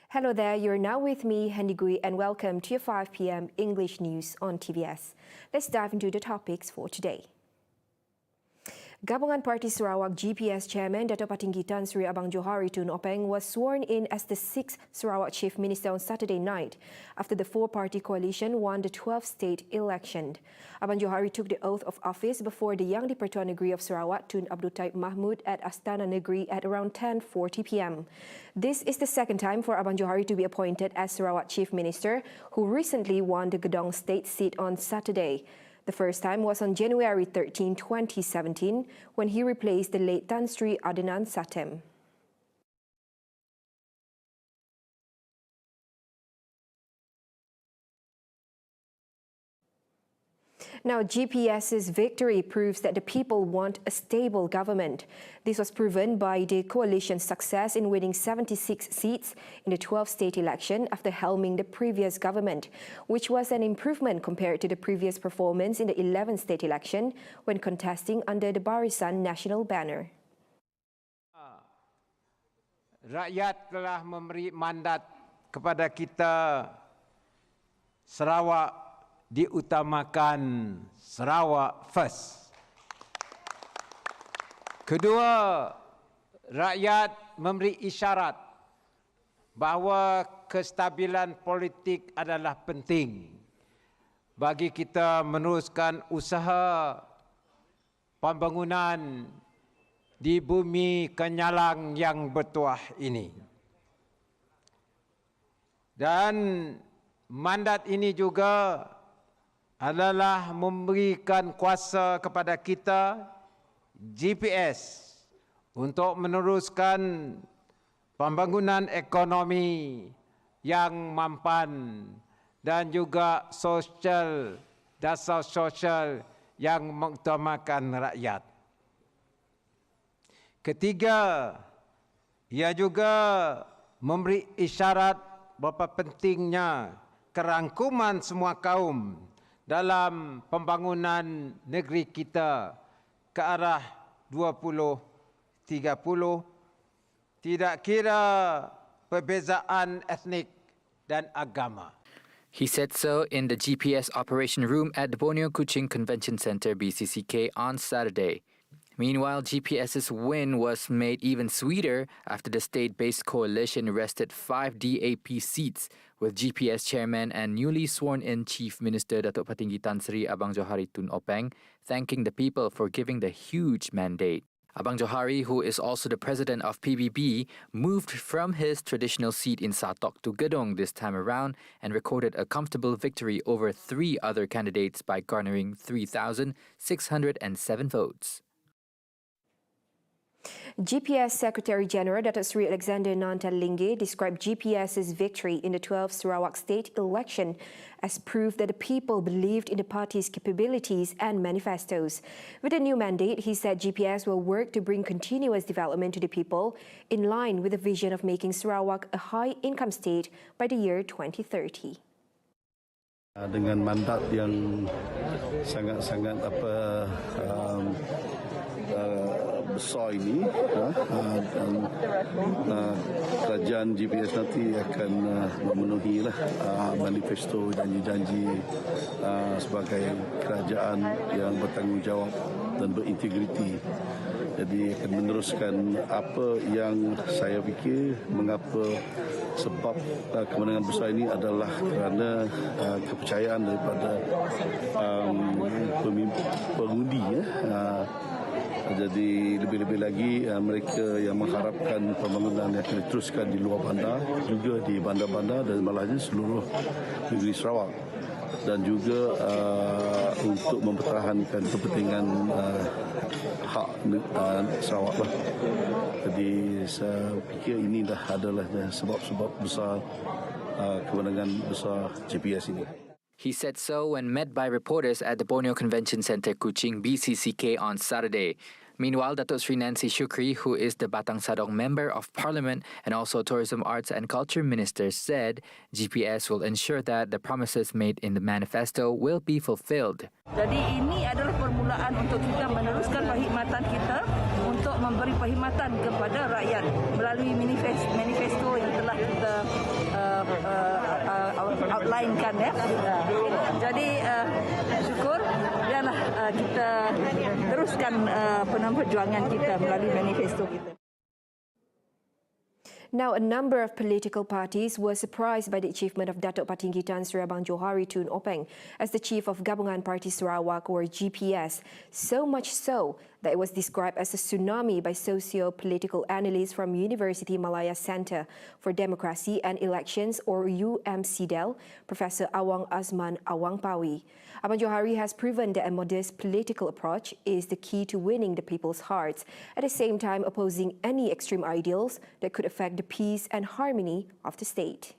Hello there, you're now with me, Handigui, and welcome to your 5 p.m. English news on TVS. Let's dive into the topics for today. Gabungan Parti Sarawak GPS Chairman Dato' Patinggi Tan Sri Abang Johari Tun Openg was sworn in as the 6th Sarawak Chief Minister on Saturday night after the four-party coalition won the 12th state election. Abang Johari took the oath of office before the Yang di-Pertua Negeri of Sarawak Tun Abdul Taib Mahmud at Astana Negeri at around 10:40 p.m. This is the second time for Abang Johari to be appointed as Sarawak Chief Minister, who recently won the Gedong state seat on Saturday. The first time was on January 13, 2017, when he replaced the late Tan Sri Adnan Satem. Now, GPS's victory proves that the people want a stable government. This was proven by the coalition's success in winning 76 seats in the 12th state election after helming the previous government, which was an improvement compared to the previous performance in the 11th state election when contesting under the Barisan Nasional banner. Rakyat telah memberi mandat kepada kita, Sarawak diutamakan, Sarawak first. Kedua, rakyat memberi isyarat bahawa kestabilan politik adalah penting bagi kita meneruskan usaha pembangunan di bumi kenyalang yang bertuah ini. Dan mandat ini juga adalah memberikan kuasa kepada kita, GPS, untuk meneruskan pembangunan ekonomi yang mampan dan juga sosial, dasar sosial yang mengutamakan rakyat. Ketiga, ia juga memberi isyarat betapa pentingnya kerangkuman semua kaum dalam pembangunan negeri kita ke arah 2030, tidak kira perbezaan etnik dan agama. He said so in the GPS operation room at the Borneo Kuching Convention Centre BCCK on Saturday. Meanwhile, GPS's win was made even sweeter after the state-based coalition wrested 5 DAP seats, with GPS chairman and newly sworn-in Chief Minister Dato' Patinggi Tan Sri Abang Johari Tun Openg thanking the people for giving the huge mandate. Abang Johari, who is also the president of PBB, moved from his traditional seat in Satok to Gedong this time around and recorded a comfortable victory over 3 other candidates by garnering 3,607 votes. GPS Secretary-General Dato' Sri Alexander Nantalingge described GPS's victory in the 12th Sarawak state election as proof that the people believed in the party's capabilities and manifestos. With a new mandate, he said GPS will work to bring continuous development to the people in line with the vision of making Sarawak a high-income state by the year 2030. Dengan mandat yang sangat-sangat besar ini, dan kerajaan GPS nanti akan memenuhilah manifesto janji-janji sebagai kerajaan yang bertanggungjawab dan berintegriti. Jadi akan meneruskan apa yang saya fikir mengapa sebab kemenangan besar ini adalah kerana kepercayaan daripada pengundi. Jadi lebih-lebih lagi mereka yang mengharapkan pembangunan yang akan diteruskan di luar bandar, juga di bandar-bandar dan malahnya seluruh negeri Sarawak, dan juga untuk mempertahankan kepentingan hak Sarawak lah. Jadi saya fikir inilah adalah sebab-sebab besar kemenangan besar GPS ini. He said so when met by reporters at the Borneo Convention Centre Kuching BCCK on Saturday. Meanwhile, Datuk Sri Nancy Shukri, who is the Batang Sadong Member of Parliament and also Tourism, Arts and Culture Minister, said GPS will ensure that the promises made in the manifesto will be fulfilled. Jadi ini adalah permulaan untuk kita meneruskan perkhidmatan kita untuk memberi perkhidmatan kepada rakyat melalui manifesto yang telah kita outlinekan ya. Jadi syukur biarlah kita teruskan perjuangan kita melalui manifesto kita. Now, a number of political parties were surprised by the achievement of Datuk Patinggi Tan Sri Abang Johari Tun Openg as the chief of Gabungan Parti Sarawak, or GPS, so much so that it was described as a tsunami by socio-political analysts from University Malaya Centre for Democracy and Elections, or UMCDEL, Professor Awang Azman Awang Pawi. Abang Johari has proven that a modest political approach is the key to winning the people's hearts, at the same time opposing any extreme ideals that could affect the peace and harmony of the state.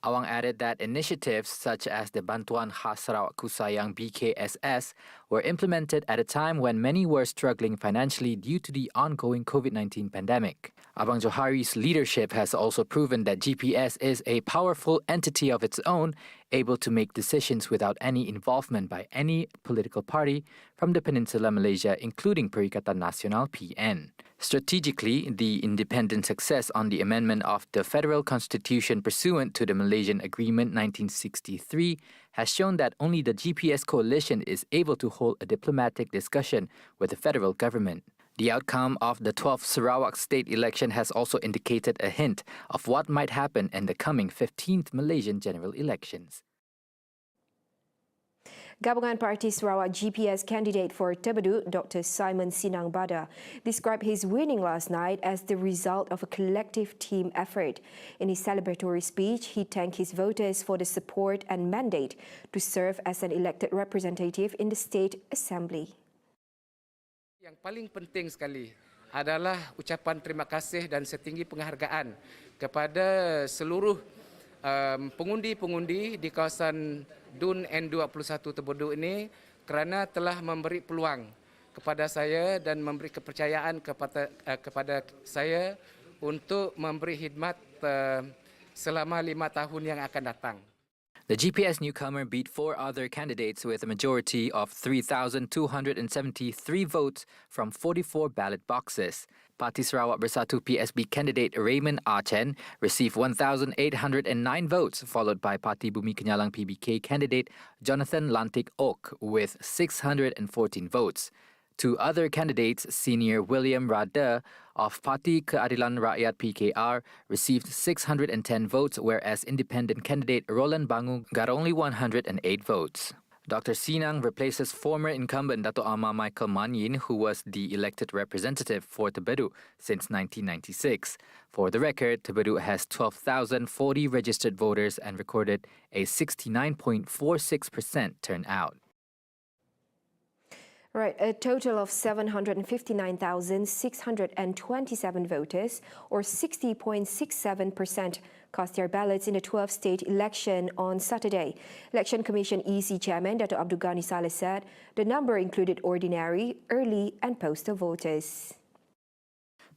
Awang added that initiatives such as the Bantuan Khas Sarawak Kusayang BKSS were implemented at a time when many were struggling financially due to the ongoing COVID-19 pandemic. Abang Johari's leadership has also proven that GPS is a powerful entity of its own, able to make decisions without any involvement by any political party from the Peninsula Malaysia, including Perikatan Nasional PN. Strategically, the independent success on the amendment of the federal constitution pursuant to the Malaysian Agreement 1963 has shown that only the GPS coalition is able to hold a diplomatic discussion with the federal government. The outcome of the 12th Sarawak state election has also indicated a hint of what might happen in the coming 15th Malaysian general elections. Gabungan Parti Sarawak GPS candidate for Tebedu, Dr. Simon Sinang Bada, described his winning last night as the result of a collective team effort. In his celebratory speech, he thanked his voters for the support and mandate to serve as an elected representative in the State Assembly. Yang paling penting sekali adalah ucapan terima kasih dan setinggi penghargaan kepada seluruh pengundi-pengundi di kawasan DUN N21 Tebedu ini kerana telah memberi peluang kepada saya dan memberi kepercayaan kepada saya untuk memberi khidmat selama 5 tahun yang akan datang. The GPS newcomer beat 4 other candidates with a majority of 3,273 votes from 44 ballot boxes. Parti Sarawak Bersatu PSB candidate Raymond Archen received 1,809 votes, followed by Parti Bumi Kenyalang PBK candidate Jonathan Lantik Ok with 614 votes. 2 other candidates, senior William Rada of Parti Keadilan Rakyat PKR, received 610 votes, whereas independent candidate Roland Bangu got only 108 votes. Dr. Sinang replaces former incumbent Dato' Amar Michael Manyin, who was the elected representative for Tebedu since 1996. For the record, Tebedu has 12,040 registered voters and recorded a 69.46% turnout. Right, a total of 759,627 voters, or 60.67%, cast their ballots in the 12th state election on Saturday. Election Commission EC Chairman Dato' Abdul Ghani Saleh said the number included ordinary, early and postal voters.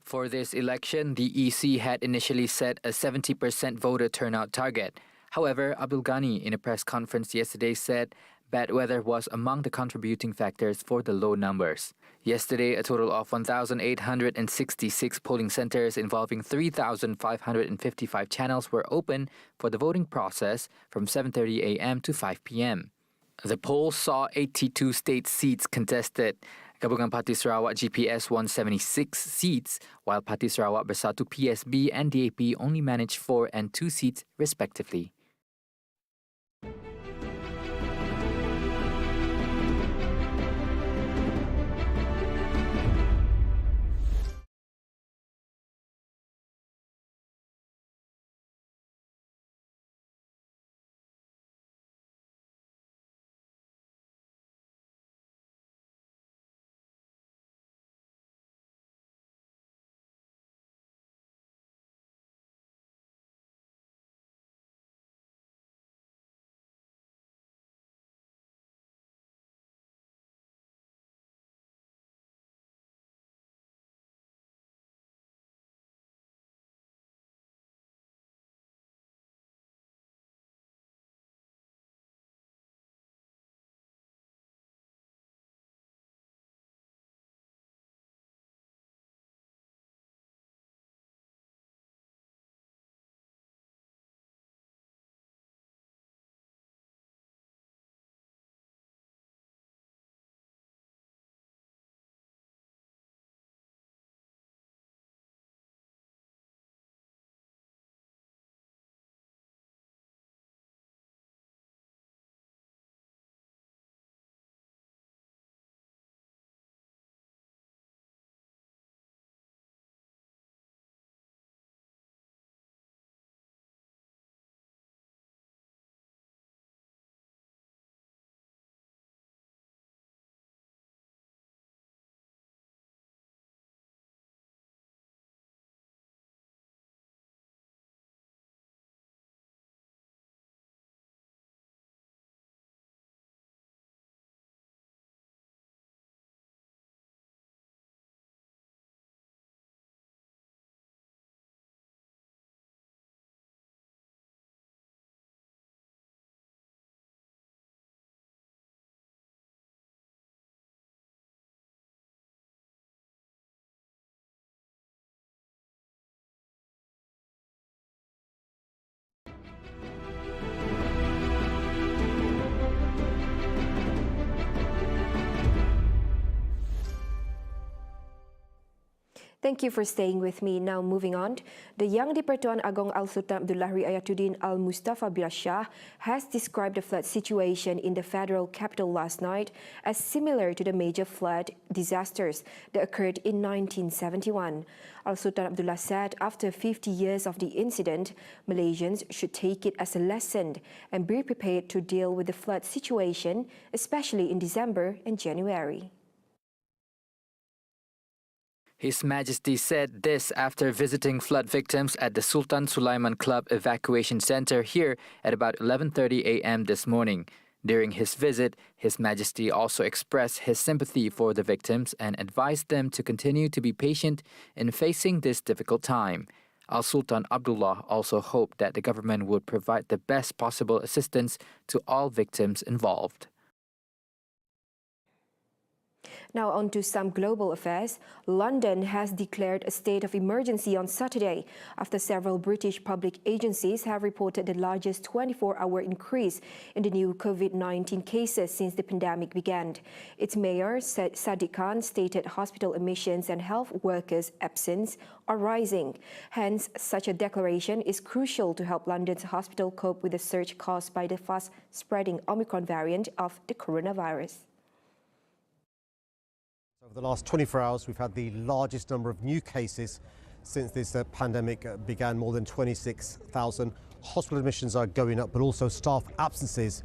For this election, the EC had initially set a 70% voter turnout target. However, Abdul Ghani, in a press conference yesterday, said bad weather was among the contributing factors for the low numbers. Yesterday, a total of 1,866 polling centers involving 3,555 channels were open for the voting process from 7:30 a.m. to 5 p.m. The poll saw 82 state seats contested. Gabungan Parti Sarawak GPS won 76 seats, while Parti Sarawak Bersatu PSB and DAP only managed 4 and 2 seats respectively. Thank you for staying with me. Now moving on, the Yang di-Pertuan Agong Al-Sultan Abdullah Riayatuddin Al-Mustafa Billah Shah has described the flood situation in the federal capital last night as similar to the major flood disasters that occurred in 1971. Al-Sultan Abdullah said after 50 years of the incident, Malaysians should take it as a lesson and be prepared to deal with the flood situation, especially in December and January. His Majesty said this after visiting flood victims at the Sultan Sulaiman Club Evacuation Center here at about 11:30 a.m. this morning. During his visit, His Majesty also expressed his sympathy for the victims and advised them to continue to be patient in facing this difficult time. Al-Sultan Abdullah also hoped that the government would provide the best possible assistance to all victims involved. Now on to some global affairs. London has declared a state of emergency on Saturday after several British public agencies have reported the largest 24-hour increase in the new COVID-19 cases since the pandemic began. Its mayor, Sadiq Khan, stated hospital admissions and health workers' absence are rising. Hence, such a declaration is crucial to help London's hospital cope with the surge caused by the fast-spreading Omicron variant of the coronavirus. Over the last 24 hours, we've had the largest number of new cases since this pandemic began, more than 26,000. Hospital admissions are going up, but also staff absences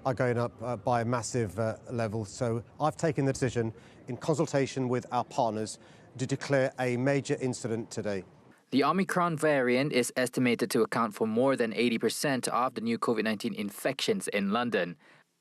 are going up by a massive level. So I've taken the decision, in consultation with our partners, to declare a major incident today. The Omicron variant is estimated to account for more than 80% of the new COVID-19 infections in London.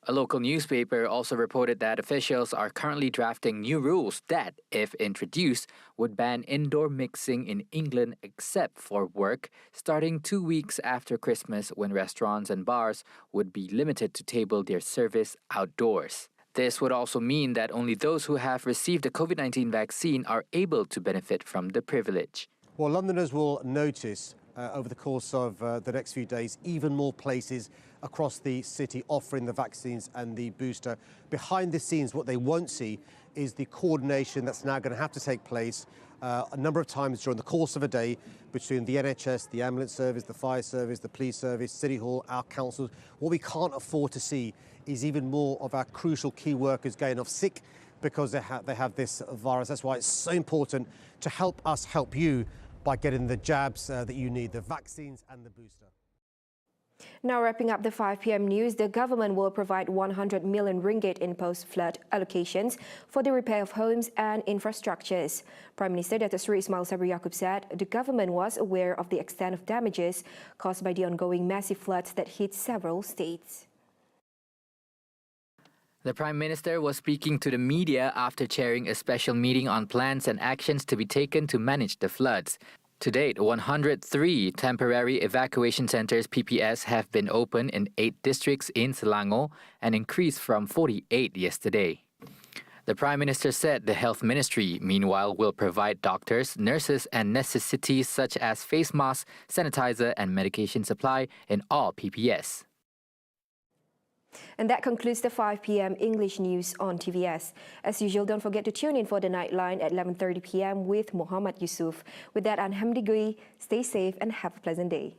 A local newspaper also reported that officials are currently drafting new rules that, if introduced, would ban indoor mixing in England except for work, starting 2 weeks after Christmas, when restaurants and bars would be limited to table their service outdoors. This would also mean that only those who have received the COVID-19 vaccine are able to benefit from the privilege. Well, Londoners will notice over the course of the next few days even more places across the city offering the vaccines and the booster. Behind the scenes, what they won't see is the coordination that's now going to have to take place a number of times during the course of a day between the NHS, the ambulance service, the fire service, the police service, City Hall, our councils. What we can't afford to see is even more of our crucial key workers going off sick because they have this virus. That's why it's so important to help us help you by getting the jabs that you need, the vaccines and the booster. Now wrapping up the 5 p.m. news, the government will provide 100 million ringgit in post-flood allocations for the repair of homes and infrastructures. Prime Minister Datuk Seri Ismail Sabri Yaakob said the government was aware of the extent of damages caused by the ongoing massive floods that hit several states. The Prime Minister was speaking to the media after chairing a special meeting on plans and actions to be taken to manage the floods. To date, 103 temporary evacuation centres PPS have been opened in 8 districts in Selangor, an increase from 48 yesterday. The Prime Minister said the Health Ministry, meanwhile, will provide doctors, nurses and necessities such as face masks, sanitizer and medication supply in all PPS. And that concludes the 5 p.m. English news on TVS. As usual, don't forget to tune in for the Nightline at 11:30 p.m. with Muhammad Yusuf. With that, I'm Hamdi Gui. Stay safe and have a pleasant day.